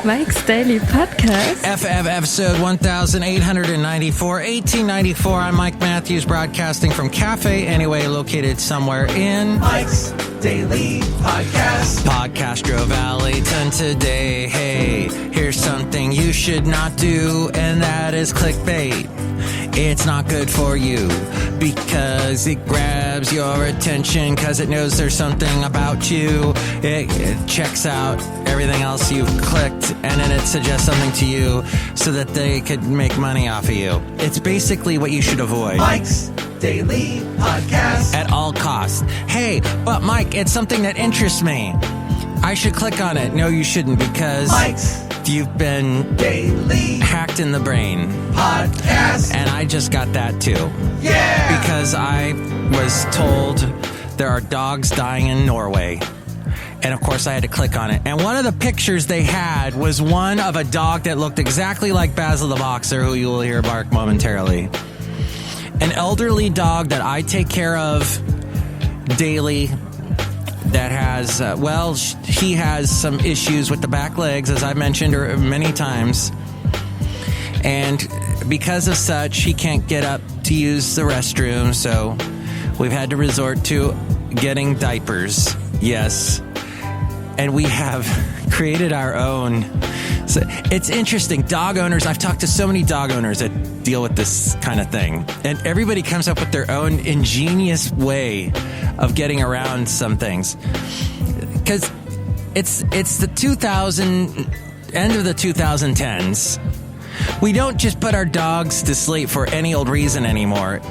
Mike's Daily Podcast. episode 1894, 1894. I'm Mike Matthews, broadcasting from Cafe Anyway, located somewhere in Mike's Daily Podcast. Podcastro Valley. Today, hey, here's something you should not do, and that is clickbait. It's not good for you because it grabs your attention because it knows there's something about you. It checks out everything else you've clicked, and then it suggests something to you so that they could make money off of you. It's basically what you should avoid. Mike's Daily Podcast. At all costs. Hey, but Mike, it's something that interests me. I should click on it. No, you shouldn't, because Mike's you've been Daily hacked in the brain. Podcast. And I just got that too. Yeah! Because I was told there are dogs dying in Norway. And of course I had to click on it. And one of the pictures they had was one of a dog that looked exactly like Basil the Boxer, who you will hear bark momentarily. An elderly dog that I take care of daily that has, he has some issues with the back legs, as I mentioned many times. And because of such, he can't get up to use the restroom, so we've had to resort to getting diapers. Yes. And we have created our own. So it's interesting. Dog owners, I've talked to so many dog owners that deal with this kind of thing. And everybody comes up with their own ingenious way of getting around some things. Because it's the end of the 2010s. We don't just put our dogs to sleep for any old reason anymore.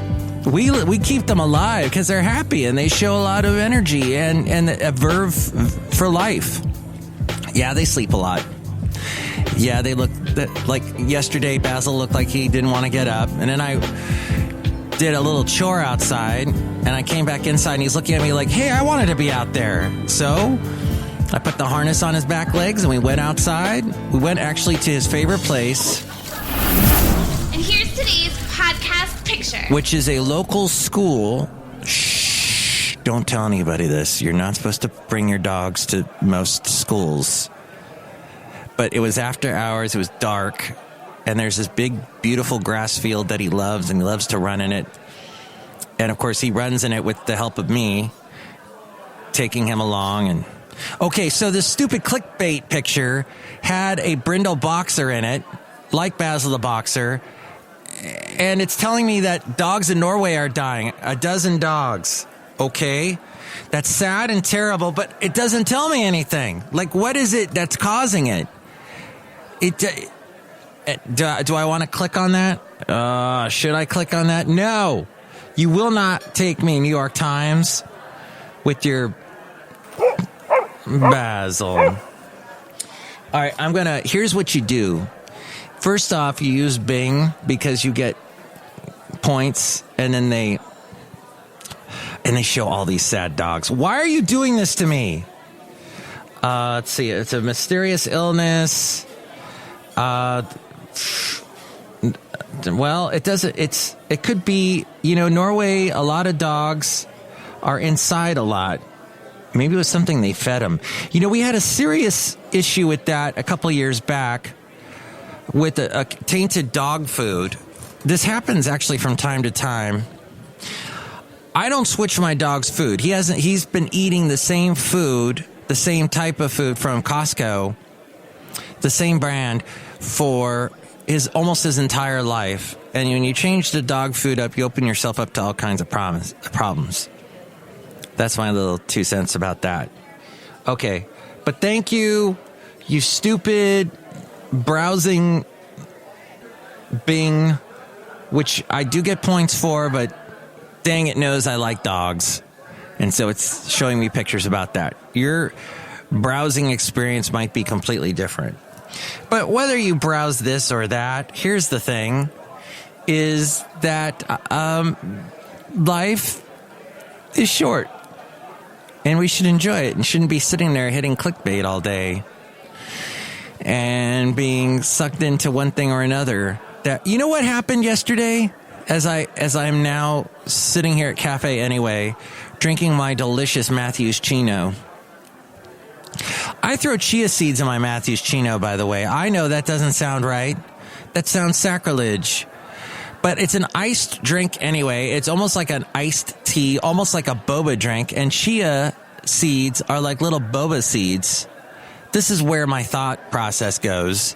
We keep them alive because they're happy and they show a lot of energy and a verve for life. Yeah, they sleep a lot. Yeah, they look like yesterday. Basil looked like he didn't want to get up, and then I did a little chore outside, and I came back inside, and he's looking at me like, "Hey, I wanted to be out there." So I put the harness on his back legs, and we went outside. We went actually to his favorite place. And here's today's podcast picture, which is a local school. Shh, don't tell anybody this. You're not supposed to bring your dogs to most schools. But it was after hours, it was dark, and there's this big, beautiful grass field that he loves, and he loves to run in it. And of course, he runs in it with the help of me, taking him along. And okay, so this stupid clickbait picture had a brindle boxer in it, like Basil the Boxer. And it's telling me that dogs in Norway are dying. 12 dogs. Okay. That's sad and terrible, but it doesn't tell me anything. Like, what is it that's causing it? Do I want to click on that? Should I click on that? No. You will not take me, New York Times, with your Basil. All right, here's what you do. First off, you use Bing because you get points, and then they show all these sad dogs. Why are you doing this to me? Let's see. It's a mysterious illness. Well, it doesn't. It could be. Norway. A lot of dogs are inside a lot. Maybe it was something they fed them. We had a serious issue with that a couple of years back with a tainted dog food. This happens actually from time to time. I don't switch my dog's food. He's been eating the same food, the same type of food from Costco, the same brand for almost his entire life. And when you change the dog food up, you open yourself up to all kinds of problems. That's my little 2 cents about that. Okay. But thank you, you stupid browsing Bing, which I do get points for, but dang, it knows I like dogs. And so it's showing me pictures about that. Your browsing experience might be completely different. But whether you browse this or that, here's the thing, is that life is short. And we should enjoy it and shouldn't be sitting there hitting clickbait all day and being sucked into one thing or another. You know what happened yesterday? As I'm now sitting here at Cafe Anyway, drinking my delicious Matthews Chino, I throw chia seeds in my Matthews Chino, by the way. I know that doesn't sound right. That sounds sacrilege. But it's an iced drink anyway. It's almost like an iced tea, almost like a boba drink. And chia seeds are like little boba seeds. This is where my thought process goes.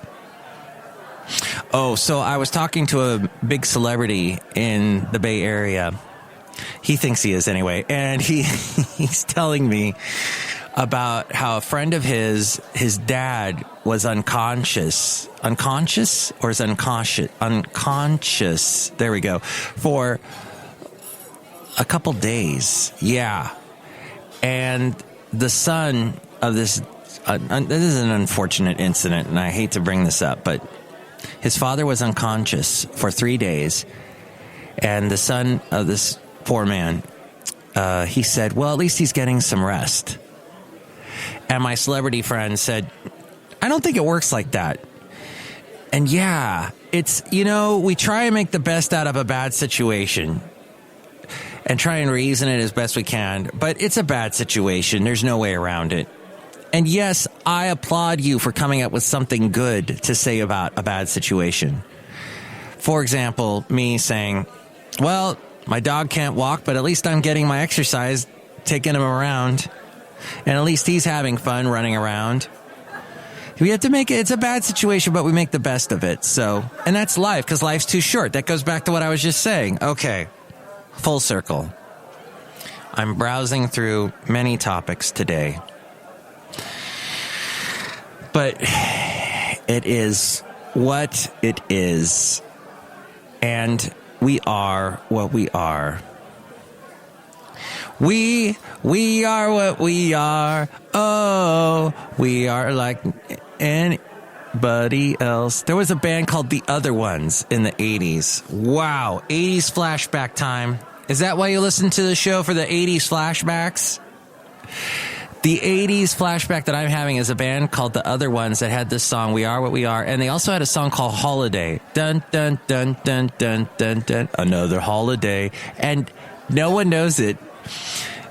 Oh, so I was talking to a big celebrity in the Bay Area. He thinks he is anyway. And he's telling me about how a friend of his dad was unconscious. Unconscious? Or is unconscious? Unconscious. There we go. For a couple days. Yeah. And the son of this is an unfortunate incident, and I hate to bring this up, but his father was unconscious for 3 days. And the son of this poor man, he said, well, at least he's getting some rest. And my celebrity friend said, I don't think it works like that. And yeah, it's, we try and make the best out of a bad situation and try and reason it as best we can. But it's a bad situation. There's no way around it. And yes, I applaud you for coming up with something good to say about a bad situation. For example, me saying, well, my dog can't walk, but at least I'm getting my exercise, taking him around. And at least he's having fun running around. We have to make it, it's a bad situation, but we make the best of it. So, and that's life, because life's too short. That goes back to what I was just saying. Okay, full circle. I'm browsing through many topics today. But it is what it is. And we are what we are. We are what we are. Oh, we are like anybody else. There was a band called The Other Ones in the 80s. Wow, 80s flashback time. Is that why you listen to the show, for the 80s flashbacks? The 80s flashback that I'm having is a band called The Other Ones that had this song, We Are What We Are. And they also had a song called Holiday. Dun, dun, dun, dun, dun, dun, dun. Another holiday. And no one knows it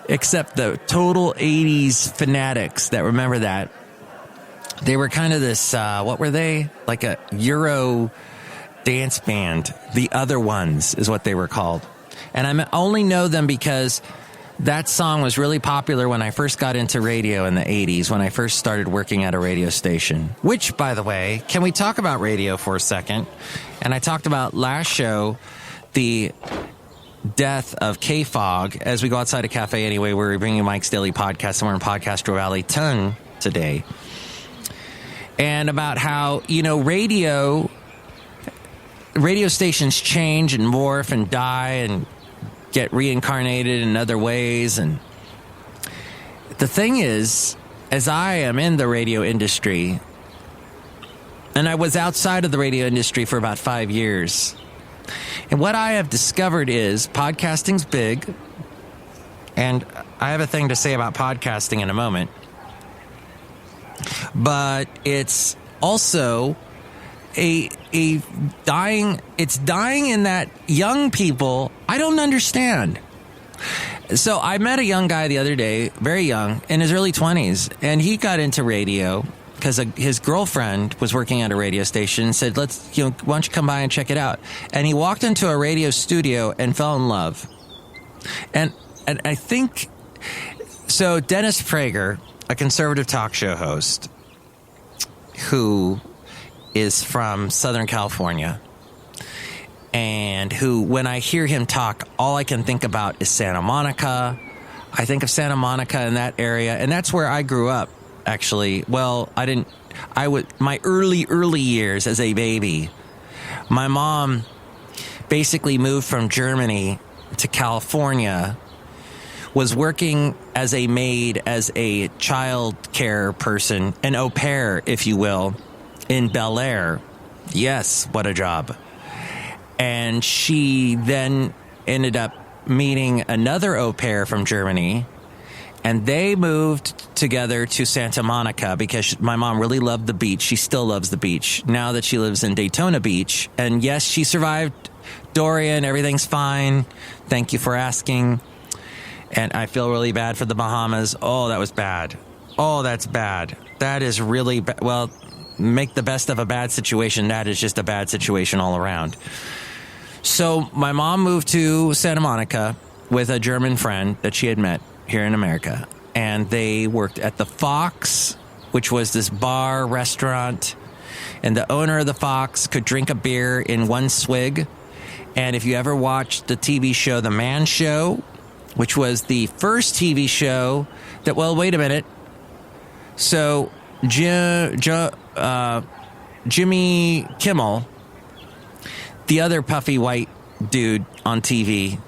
except the total 80s fanatics that remember that. They were kind of this, what were they? Like a Euro dance band. The Other Ones is what they were called. And I only know them because that song was really popular when I first got into radio in the 80s, when I first started working at a radio station. Which, by the way, can we talk about radio for a second? And I talked about last show, the death of K-Fog. As we go outside a cafe anyway, we're bringing Mike's Daily Podcast, and we're in Podcastro Valley Ton today. And about how, radio stations change and morph and die and get reincarnated in other ways. And the thing is, as I am in the radio industry, and I was outside of the radio industry for about 5 years, and what I have discovered is podcasting's big, and I have a thing to say about podcasting in a moment, but it's also it's dying in that young people, I don't understand. So I met a young guy the other day, very young, in his early 20s, and he got into radio because his girlfriend was working at a radio station and said, why don't you come by and check it out? And he walked into a radio studio and fell in love. And I think, so Dennis Prager, a conservative talk show host, who is from Southern California, and who, when I hear him talk, all I can think about is Santa Monica. I think of Santa Monica in that area, and that's where I grew up, actually. Well, my early years as a baby, my mom basically moved from Germany to California, was working as a maid, as a child care person, an au pair, if you will, in Bel Air. Yes, what a job. And she then ended up meeting another au pair from Germany, and they moved together to Santa Monica because my mom really loved the beach. She still loves the beach now that she lives in Daytona Beach. And yes, she survived Dorian. Everything's fine. Thank you for asking. And I feel really bad for the Bahamas. Oh, that was bad. Oh, that's bad. That is really bad. Well, make the best of a bad situation. That is just a bad situation all around. So my mom moved to Santa Monica with a German friend that she had met here in America. And they worked at the Fox, which was this bar restaurant. And the owner of the Fox could drink a beer in one swig. And if you ever watched the TV show The Man Show, which was the first TV show that, well, wait a minute. So Jimmy Kimmel, the other puffy white dude on TV.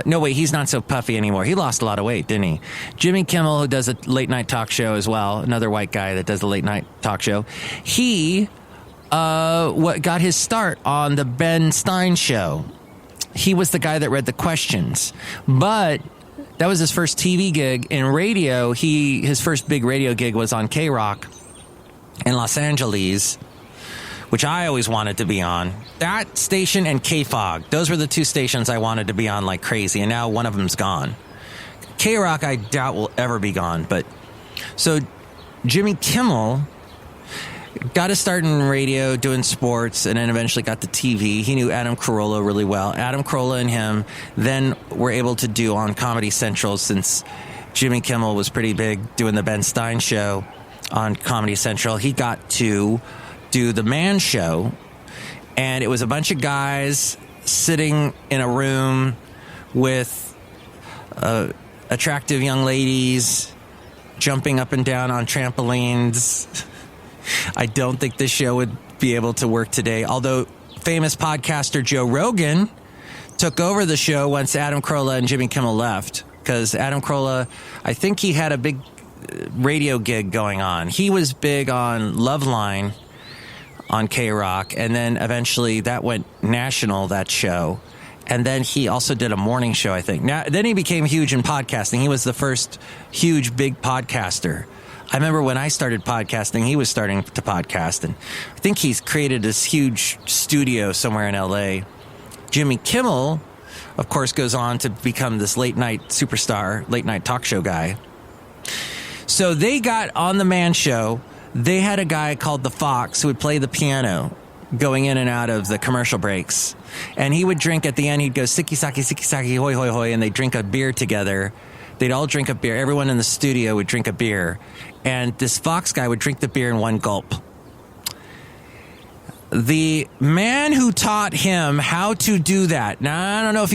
No, wait, he's not so puffy anymore. He lost a lot of weight, didn't he? Jimmy Kimmel, who does a late night talk show as well, another white guy that does a late night talk show. He got his start on the Ben Stein show. He was the guy that read the questions. But that was his first TV gig. In radio, his first big radio gig was on K-Rock in Los Angeles, which I always wanted to be on. That station and K-Fog. Those were the two stations I wanted to be on like crazy, and now one of them's gone. K-Rock, I doubt will ever be gone. But so Jimmy Kimmel got to start in radio doing sports, and then eventually got to TV. He knew Adam Carolla really well. Adam Carolla and him then were able to do on Comedy Central, since Jimmy Kimmel was pretty big doing the Ben Stein show on Comedy Central. He got to do the Man Show, and it was a bunch of guys sitting in a room with attractive young ladies jumping up and down on trampolines. I don't think this show would be able to work today, although famous podcaster Joe Rogan took over the show once Adam Carolla and Jimmy Kimmel left, because Adam Carolla, I think he had a big radio gig going on. He was big on Loveline on K-Rock, and then eventually that went national, that show. And then he also did a morning show, I think. Now, then he became huge in podcasting. He was the first huge, big podcaster. I remember when I started podcasting, he was starting to podcast, and I think he's created this huge studio somewhere in L.A. Jimmy Kimmel, of course, goes on to become this late-night superstar, late-night talk show guy. So they got on the Man Show. They had a guy called the Fox who would play the piano going in and out of the commercial breaks. And he would drink at the end. He'd go, "Siki saki, hoi, hoi, hoi," and they'd drink a beer together. They'd all drink a beer. Everyone in the studio would drink a beer. And this Fox guy would drink the beer in one gulp. The man who taught him how to do that. Now, I don't know if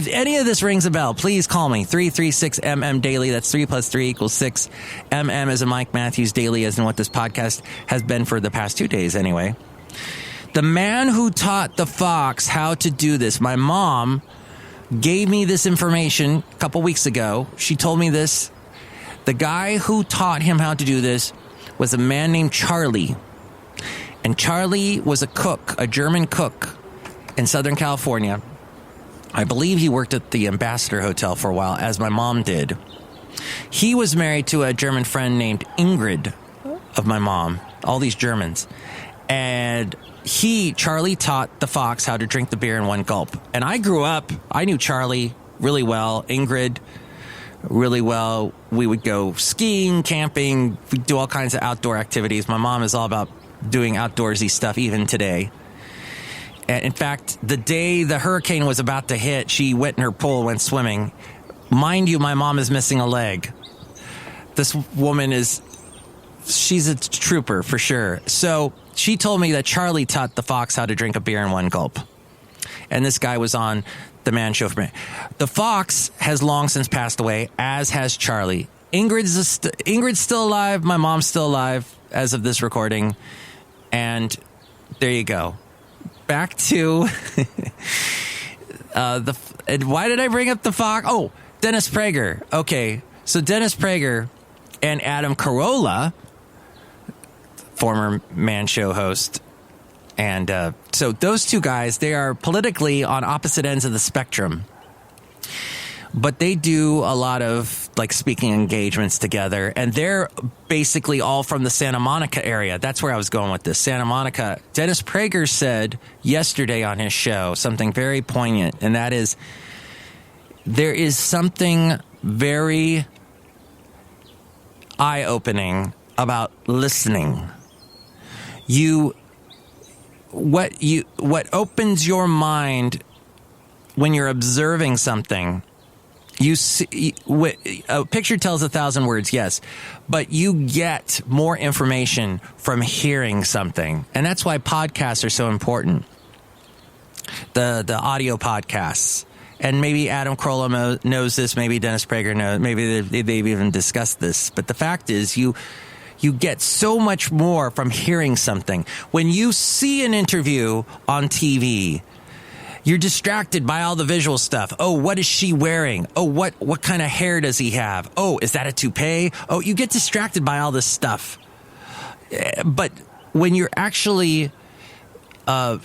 any of this rings a bell, please call me. 336MM Daily. That's 3 + 3 = 6. MM as in Mike Matthews, Daily as in what this podcast has been for the past 2 days anyway. The man who taught the Fox how to do this, my mom gave me this information a couple weeks ago. She told me this. The guy who taught him how to do this was a man named Charlie. And Charlie was a cook, a German cook in Southern California. I believe he worked at the Ambassador Hotel for a while, as my mom did. He was married to a German friend named Ingrid of my mom, all these Germans. And Charlie taught the Fox how to drink the beer in one gulp. And I grew up, I knew Charlie really well, Ingrid really well. We would go skiing, camping, we'd do all kinds of outdoor activities. My mom is all about doing outdoorsy stuff even today. And in fact, the day the hurricane was about to hit, she went in her pool, went swimming. Mind you, my mom is missing a leg. This woman she's a trooper for sure. So she told me that Charlie taught the Fox how to drink a beer in one gulp. And this guy was on the Man Show for me. The Fox has long since passed away, as has Charlie. Ingrid's still alive. My mom's still alive as of this recording. And there you go. Back to why did I bring up the Fox? Oh, Dennis Prager. Okay, so Dennis Prager and Adam Carolla, former Man Show host, and so those two guys, they are politically on opposite ends of the spectrum, but they do a lot of like speaking engagements together, and they're basically all from the Santa Monica area. That's where I was going with this. Santa Monica. Dennis Prager said yesterday on his show something very poignant, and that is, there is something very eye-opening about listening. What opens your mind when you're observing something, you see, a picture tells 1,000 words, yes, but you get more information from hearing something. And that's why podcasts are so important. The audio podcasts. And maybe Adam Carolla knows this, maybe Dennis Prager knows, maybe they've even discussed this. But the fact is, you get so much more from hearing something. When you see an interview on TV, you're distracted by all the visual stuff. Oh, what is she wearing? Oh, what kind of hair does he have? Oh, is that a toupee? Oh, you get distracted by all this stuff. But when you're actually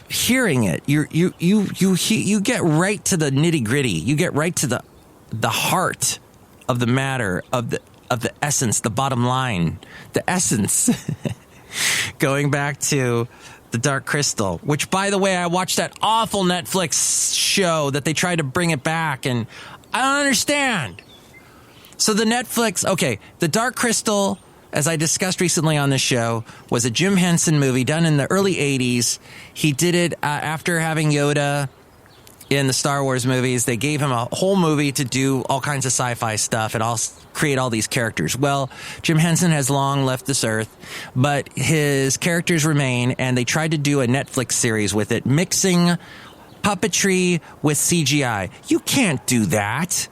hearing it, you get right to the nitty gritty. You get right to the heart of the matter, of the essence, the bottom line, the essence. Going back to The Dark Crystal, which, by the way, I watched that awful Netflix show that they tried to bring it back, and I don't understand. So The Dark Crystal, as I discussed recently on this show, was a Jim Henson movie done in the early 80s. He did it after having Yoda in the Star Wars movies. They gave him a whole movie to do all kinds of sci-fi stuff and create all these characters. Well, Jim Henson has long left this earth, but his characters remain, and they tried to do a Netflix series with it, mixing puppetry with CGI. You can't do that.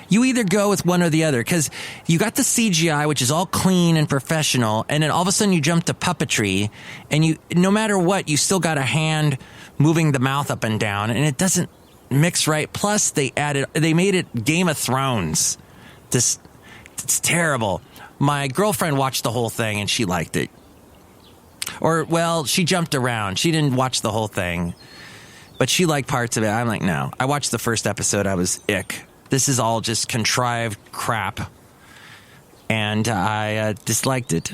You either go with one or the other, because you got the CGI, which is all clean and professional, and then all of a sudden you jump to puppetry, and no matter what, you still got a hand moving the mouth up and down, and it doesn't mix right. Plus, they made it Game of Thrones. It's terrible. My girlfriend watched the whole thing, and she liked it. She jumped around. She didn't watch the whole thing, but she liked parts of it. I'm like, no. I watched the first episode. I was ick. This is all just contrived crap. And I disliked it.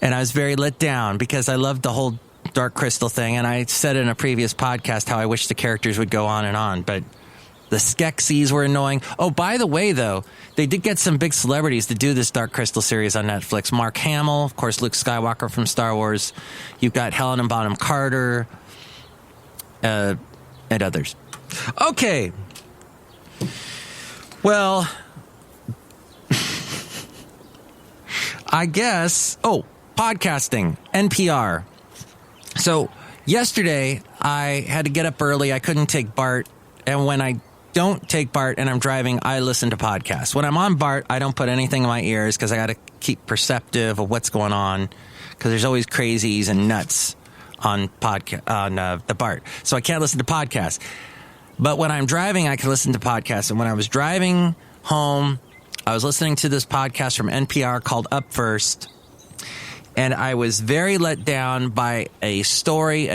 And I was very let down because I loved the whole Dark Crystal thing. And I said in a previous podcast how I wish the characters would go on and on. But the Skeksis were annoying. Oh, by the way, though, they did get some big celebrities to do this Dark Crystal series on Netflix. Mark Hamill, of course, Luke Skywalker from Star Wars. You've got Helena Bonham Carter, and others. Okay. Well, I guess, podcasting, NPR. So yesterday I had to get up early. I couldn't take BART. And when I don't take BART and I'm driving, I listen to podcasts. When I'm on BART, I don't put anything in my ears because I got to keep perceptive of what's going on, because there's always crazies and nuts on the BART. So I can't listen to podcasts. But when I'm driving, I can listen to podcasts. And when I was driving home, I was listening to this podcast from NPR called Up First. And I was very let down by a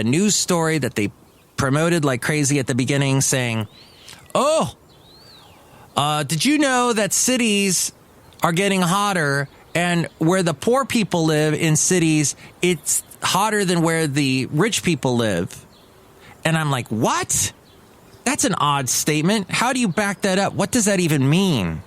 news story that they promoted like crazy at the beginning, saying, did you know that cities are getting hotter, and where the poor people live in cities, it's hotter than where the rich people live? And I'm like, what? That's an odd statement. How do you back that up? What does that even mean?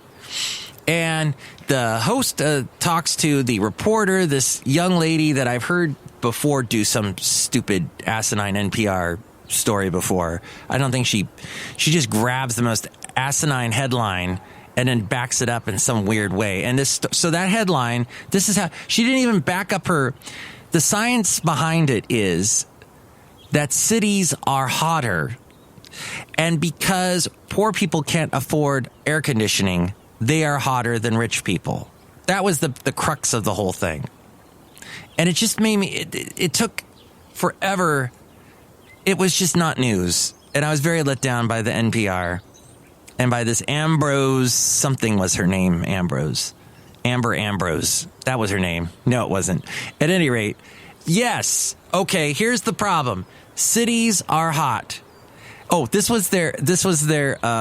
And the host talks to the reporter, this young lady that I've heard before do some stupid asinine NPR story before. I don't think she just grabs the most asinine headline and then backs it up in some weird way. And so that headline, this is how she didn't even back up the science behind it is that cities are hotter. And because poor people can't afford air conditioning, they are hotter than rich people. That was the crux of the whole thing. And it just made me, it took forever. It was just not news. And I was very let down by the NPR and by this Ambrose, something was her name, Amber Ambrose. That was her name. No, it wasn't. At any rate, yes. Okay, here's the problem. Cities are hot. Oh, this was their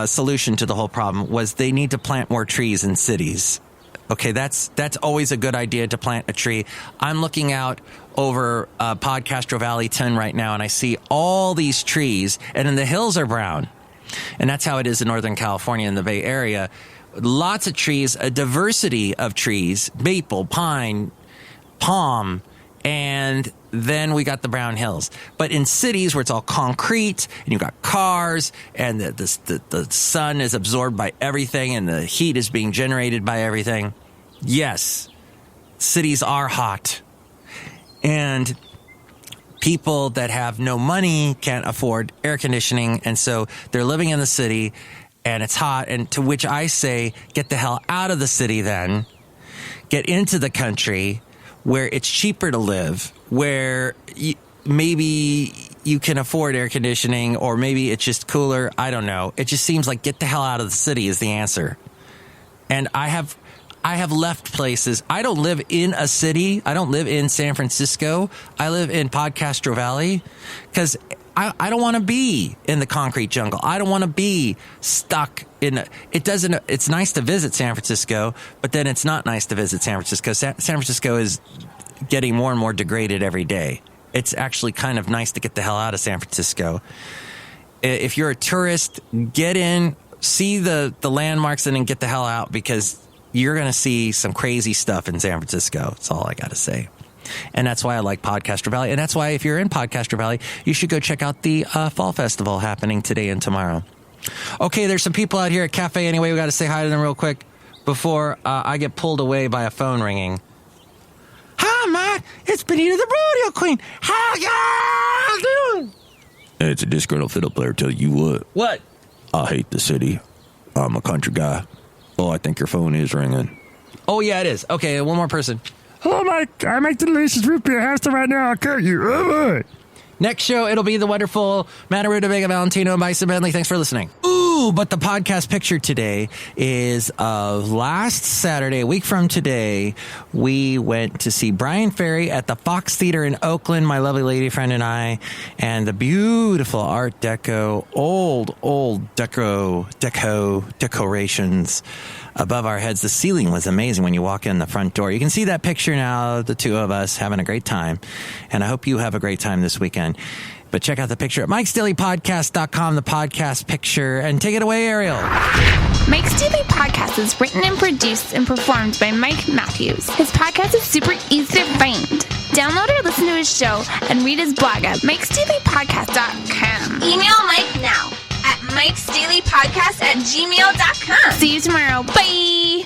solution to the whole problem, was they need to plant more trees in cities. Okay, that's always a good idea, to plant a tree. I'm looking out over Podcastro Valley 10 right now, and I see all these trees, and then the hills are brown. And that's how it is in Northern California in the Bay Area. lots of trees, a diversity of trees, maple, pine, palm, and then we got the brown hills. But in cities where it's all concrete and you've got cars and the sun is absorbed by everything and the heat is being generated by everything, yes, cities are hot. And people that have no money can't afford air conditioning, and so they're living in the city and it's hot, and to which I say, get the hell out of the city then. Get into the country where it's cheaper to live, where maybe you can afford air conditioning, or maybe it's just cooler. I don't know. It just seems like get the hell out of the city is the answer. And I have left places. I don't live in a city. I don't live in San Francisco. I live in Podcastro Valley because I don't want to be in the concrete jungle. I don't want to be stuck in it's nice to visit San Francisco, but then it's not nice to visit San Francisco. San Francisco is getting more and more degraded every day. It's actually kind of nice to get the hell out of San Francisco. If you're a tourist, get in, see the landmarks, and then get the hell out, because you're going to see some crazy stuff in San Francisco. That's all I got to say. And that's why I like Podcastro Valley. And that's why if you're in Podcastro Valley, you should go check out the Fall Festival happening today and tomorrow. Okay, there's some people out here at Cafe Anyway. We got to say hi to them real quick before I get pulled away by a phone ringing. Hi, Mike. It's Benita the Rodeo Queen. How y'all doing? It's a Disgruntled Fiddle Player. Tell you what. What? I hate the city. I'm a country guy. Oh, I think your phone is ringing. Oh, yeah, it is. Okay, one more person. Hello, Mike. I make delicious root beer. Have some right now. I'll cut you. Oh, Next show, it'll be the wonderful Madame Rootabega, Valentino, and Bison Bentley. Thanks for listening. Ooh, but the podcast picture today is of last Saturday, a week from today. We went to see Brian Ferry at the Fox Theater in Oakland, my lovely lady friend and I, and the beautiful Art Deco, old decorations above our heads. The ceiling was amazing when you walk in the front door. You can see that picture now, the two of us having a great time. And I hope you have a great time this weekend. But check out the picture at MikesDailyPodcast.com, the podcast picture. And take it away, Ariel. Mike's Daily Podcast is written and produced and performed by Mike Matthews. His podcast is super easy to find. Download or listen to his show and read his blog at MikesDailyPodcast.com. Email Mike now at MikesDailyPodcast@gmail.com. See you tomorrow. Bye.